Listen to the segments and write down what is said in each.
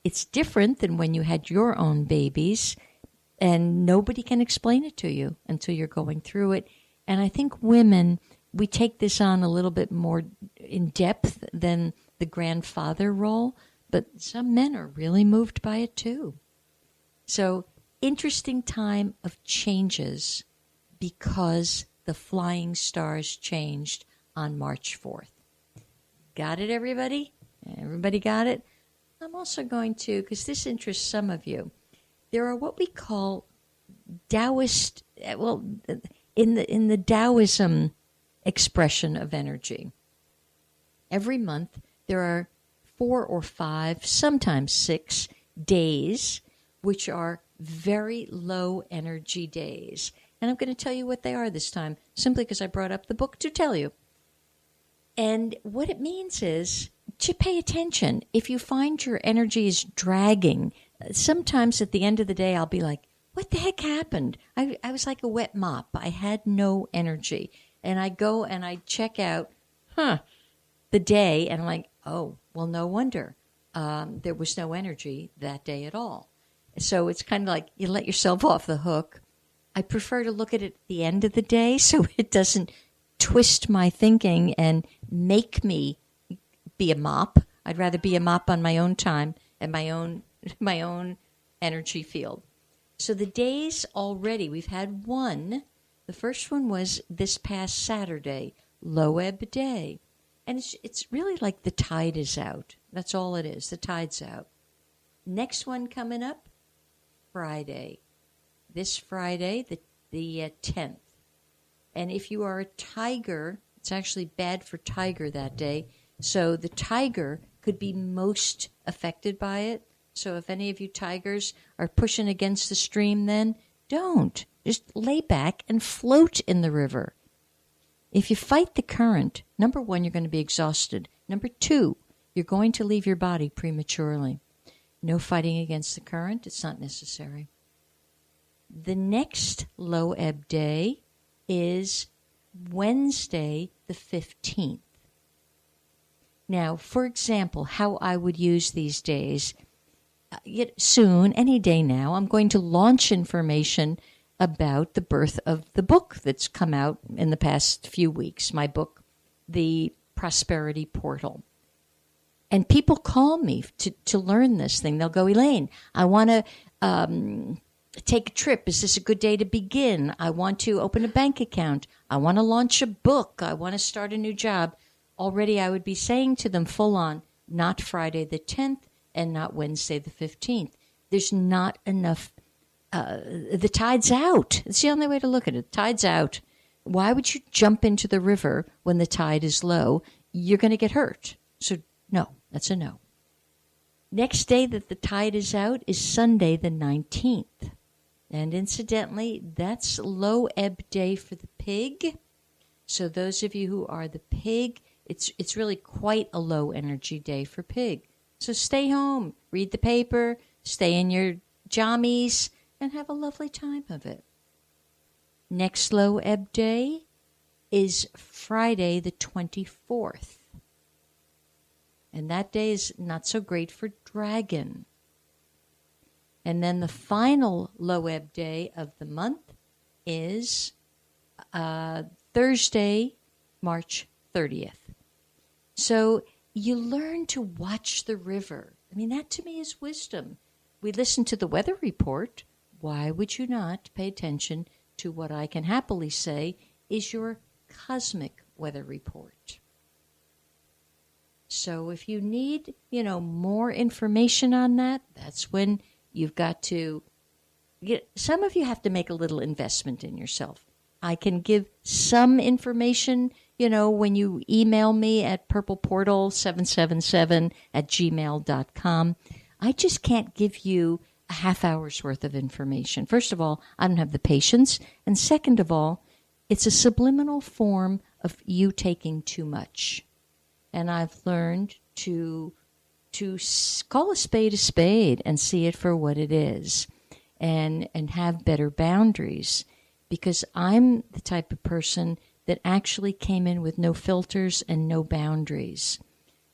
It's different than when you had your own babies, and nobody can explain it to you until you're going through it. And I think women, we take this on a little bit more in depth than the grandfather role, but some men are really moved by it too. So, interesting time of changes because the flying stars changed on March 4th. Got it, everybody? Everybody got it? I'm also going to, because this interests some of you, there are what we call Taoist, well, in the Taoism expression of energy. Every month there are 4 or 5, sometimes 6 days, which are very low energy days. And I'm going to tell you what they are this time, simply because I brought up the book to tell you. And what it means is to pay attention. If you find your energy is dragging, sometimes at the end of the day, I'll be like, what the heck happened? I was like a wet mop. I had no energy. And I go and I check out, the day, and I'm like, oh, well, no wonder. There was no energy that day at all. So it's kind of like you let yourself off the hook. I prefer to look at it at the end of the day so it doesn't twist my thinking and make me be a mop. I'd rather be a mop on my own time and my own energy field. So the days already, we've had one. The first one was this past Saturday, low ebb day. And it's really like the tide is out. That's all it is. The tide's out. Next one coming up, Friday. This Friday, the 10th. And if you are a tiger, it's actually bad for tiger that day. So the tiger could be most affected by it. So if any of you tigers are pushing against the stream, then don't. Just lay back and float in the river. If you fight the current, number 1, you're going to be exhausted. Number 2, you're going to leave your body prematurely. No fighting against the current. It's not necessary. The next low ebb day is Wednesday, the 15th. Now, for example, how I would use these days, soon, any day now, I'm going to launch information about the birth of the book that's come out in the past few weeks, my book, The Prosperity Portal. And people call me to learn this thing. They'll go, Elaine, I want to take a trip. Is this a good day to begin? I want to open a bank account. I want to launch a book. I want to start a new job. Already I would be saying to them full on, not Friday the 10th and not Wednesday the 15th. There's not enough. The tide's out. It's the only way to look at it. Tide's out. Why would you jump into the river when the tide is low? You're going to get hurt. So no, that's a no. Next day that the tide is out is Sunday the 19th. And incidentally, that's low ebb day for the pig. So those of you who are the pig, it's really quite a low energy day for pig. So stay home, read the paper, stay in your jammies, and have a lovely time of it. Next low ebb day is Friday the 24th. And that day is not so great for dragon. And then the final low ebb day of the month is Thursday, March 30th. So you learn to watch the river. I mean, that to me is wisdom. We listen to the weather report. Why would you not pay attention to what I can happily say is your cosmic weather report? So if you need, more information on that, that's when you've got to some of you have to make a little investment in yourself. I can give some information, when you email me at purpleportal777@gmail.com. I just can't give you a half hour's worth of information. First of all, I don't have the patience. And second of all, it's a subliminal form of you taking too much. And I've learned to call a spade and see it for what it is and have better boundaries, because I'm the type of person that actually came in with no filters and no boundaries.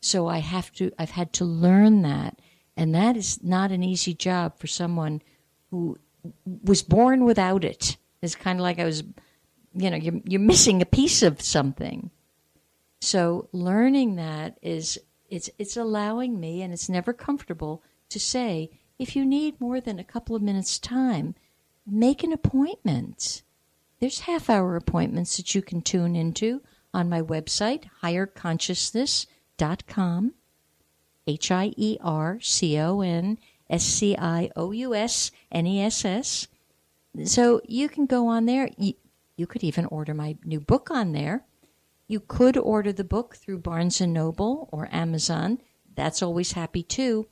So I've had to learn that. And that is not an easy job for someone who was born without it. It's kind of like I was, you're missing a piece of something. So learning that it's allowing me, and it's never comfortable to say, if you need more than a couple of minutes time, make an appointment. There's half-hour appointments that you can tune into on my website, higherconsciousness.com, HIERCONSCIOUSNESS. So you can go on there. You could even order my new book on there. You could order the book through Barnes & Noble or Amazon. That's always happy too.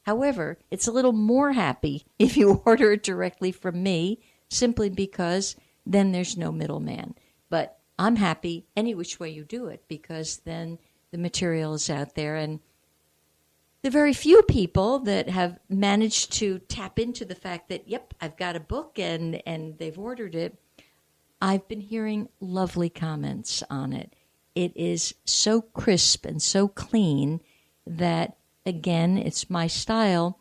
However, it's a little more happy if you order it directly from me, simply because then there's no middleman. But I'm happy any which way you do it, because then the material is out there. And the very few people that have managed to tap into the fact that, yep, I've got a book and they've ordered it, I've been hearing lovely comments on it. It is so crisp and so clean that, again, it's my style.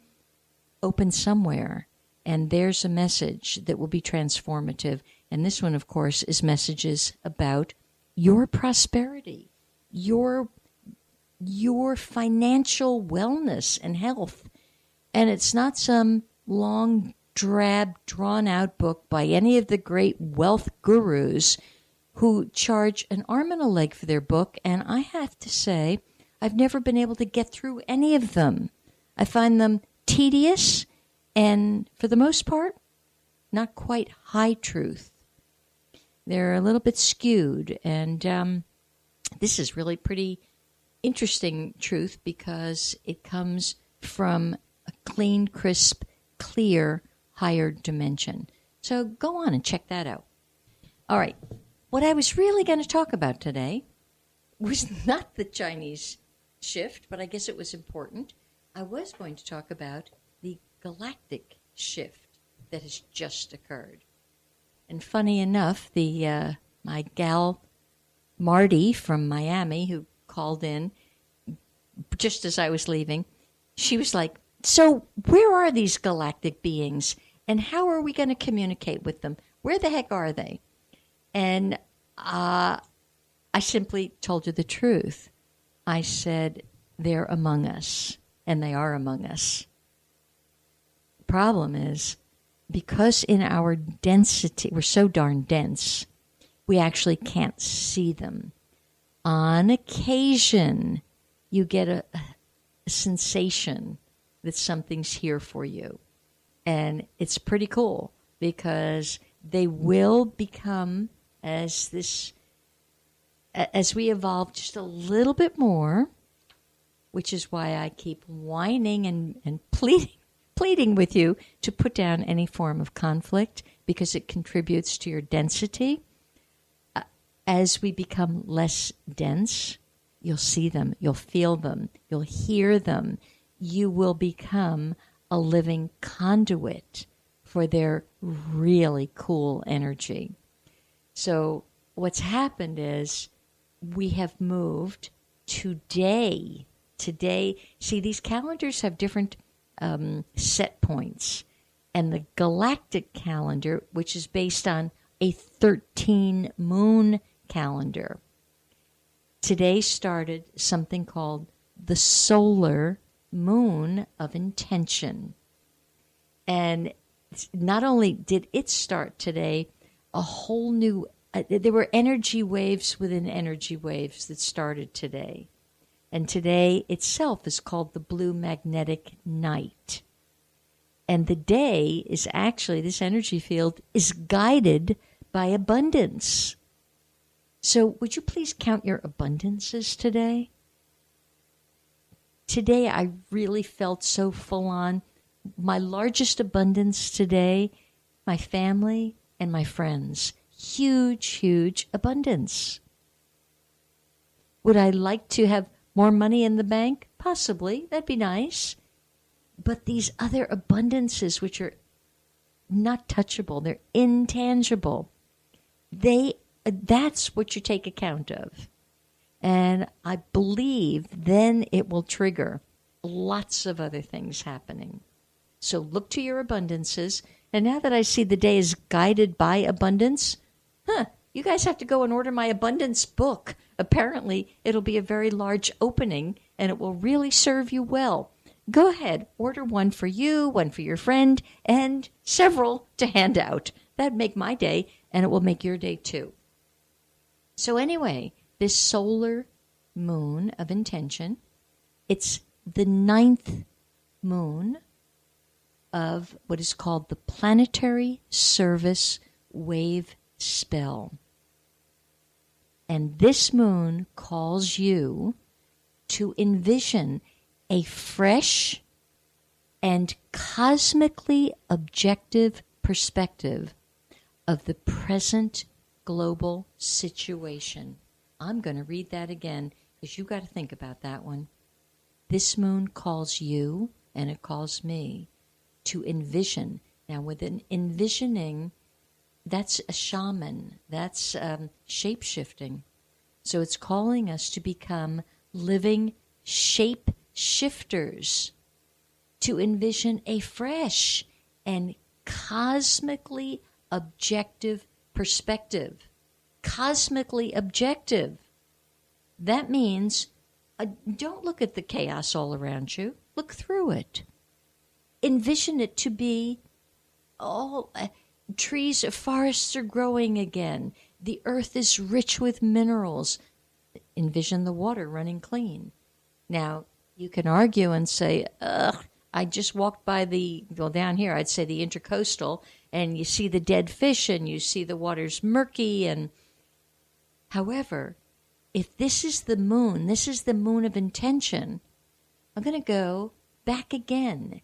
Open somewhere, and there's a message that will be transformative. And this one, of course, is messages about your prosperity, your financial wellness and health. And it's not some long, drab, drawn-out book by any of the great wealth gurus who charge an arm and a leg for their book. And I have to say, I've never been able to get through any of them. I find them tedious and, for the most part, not quite high truth. They're a little bit skewed. And this is really pretty interesting truth, because it comes from a clean, crisp, clear, higher dimension. So go on and check that out. All right. What I was really going to talk about today was not the Chinese shift, but I guess it was important. I was going to talk about the galactic shift that has just occurred. And funny enough, my gal Marty from Miami, who called in just as I was leaving, she was like, so where are these galactic beings, and how are we going to communicate with them? Where the heck are they? And I simply told her the truth. I said, they're among us, and they are among us. The problem is, because in our density, we're so darn dense, we actually can't see them. On occasion, you get a sensation that something's here for you. And it's pretty cool, because they will become, as we evolve just a little bit more, which is why I keep whining and pleading with you to put down any form of conflict, because it contributes to your density. As we become less dense, you'll see them, you'll feel them, you'll hear them. You will become a living conduit for their really cool energy. So what's happened is we have moved today. See, these calendars have different set points. And the galactic calendar, which is based on a 13 moon calendar, today started something called the solar moon of intention. And not only did it start today, a whole new, there were energy waves within energy waves that started today. And today itself is called the blue magnetic night. And the day is actually, this energy field is guided by abundance. So would you please count your abundances today? Today I really felt so full on. My largest abundance today, my family and my friends. Huge, huge abundance. Would I like to have more money in the bank? Possibly. That'd be nice. But these other abundances, which are not touchable, they're intangible, that's what you take account of. And I believe then it will trigger lots of other things happening. So look to your abundances. And now that I see the day is guided by abundance, you guys have to go and order my abundance book. Apparently, it'll be a very large opening, and it will really serve you well. Go ahead, order one for you, one for your friend, and several to hand out. That'd make my day, and it will make your day too. So anyway, this solar moon of intention, it's the 9th moon of what is called the planetary service wave spell. And this moon calls you to envision a fresh and cosmically objective perspective of the present global situation. I'm going to read that again because you've got to think about that one. This moon calls you, and it calls me, to envision. Now, with an envisioning, that's a shaman. That's shape-shifting. So it's calling us to become living shape-shifters, to envision a fresh and cosmically objective perspective. Cosmically objective. That means don't look at the chaos all around you. Look through it. Envision it to be all trees, forests are growing again. The earth is rich with minerals. Envision the water running clean. Now, you can argue and say, I just walked by down here, I'd say the intercoastal, and you see the dead fish and you see the water's murky. And however, if this is the moon of intention, I'm going to go back again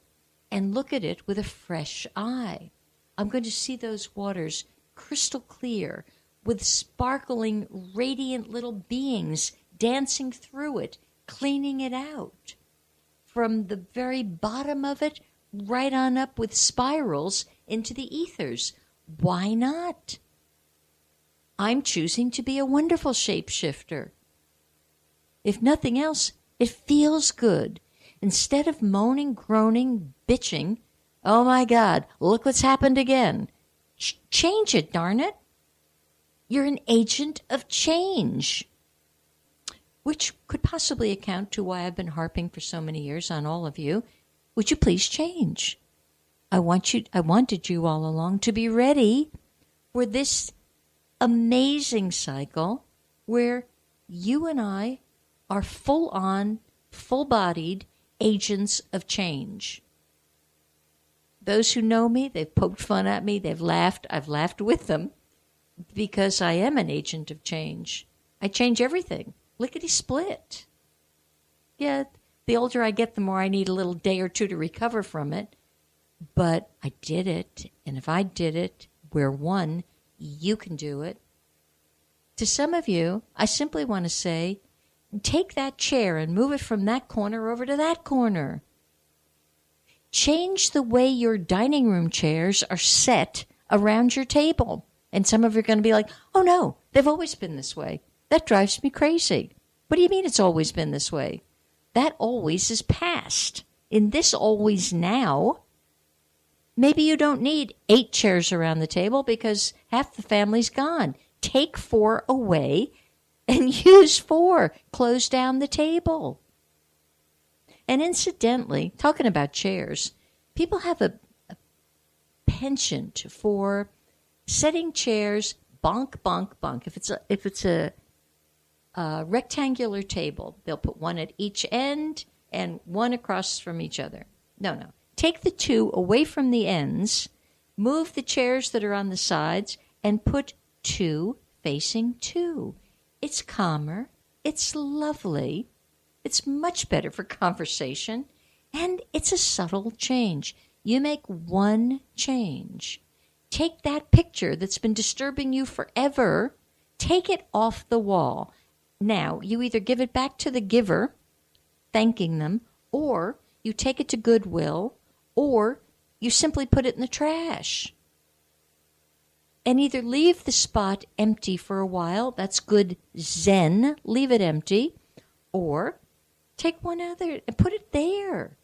and look at it with a fresh eye. I'm going to see those waters crystal clear with sparkling, radiant little beings dancing through it, cleaning it out. From the very bottom of it, right on up with spirals into the ethers. Why not? I'm choosing to be a wonderful shapeshifter. If nothing else, it feels good. Instead of moaning, groaning, bitching, oh my God, look what's happened again. Change it, darn it. You're an agent of change. Which could possibly account to why I've been harping for so many years on all of you. Would you please change? I wanted you all along to be ready for this amazing cycle where you and I are full-on, full-bodied agents of change. Those who know me, they've poked fun at me, they've laughed, I've laughed with them, because I am an agent of change. I change everything. Lickety-split. Yeah, the older I get, the more I need a little day or two to recover from it. But I did it, and if I did it, we're one, you can do it. To some of you, I simply want to say, take that chair and move it from that corner over to that corner. Change the way your dining room chairs are set around your table. And some of you are going to be like, oh no, they've always been this way. That drives me crazy. What do you mean it's always been this way? That always is past. In this always now, maybe you don't need 8 chairs around the table because half the family's gone. Take 4 away and use 4. Close down the table. And incidentally, talking about chairs, people have a penchant for setting chairs bonk, bonk, bonk. If it's a rectangular table, they'll put one at each end and one across from each other. No. Take the 2 away from the ends, move the chairs that are on the sides, and put 2 facing 2. It's calmer. It's lovely. It's much better for conversation. And it's a subtle change. You make one change. Take that picture that's been disturbing you forever. Take it off the wall. Now, you either give it back to the giver, thanking them, or you take it to Goodwill, or you simply put it in the trash. And either leave the spot empty for a while, that's good Zen, leave it empty, or Take one other and put it there.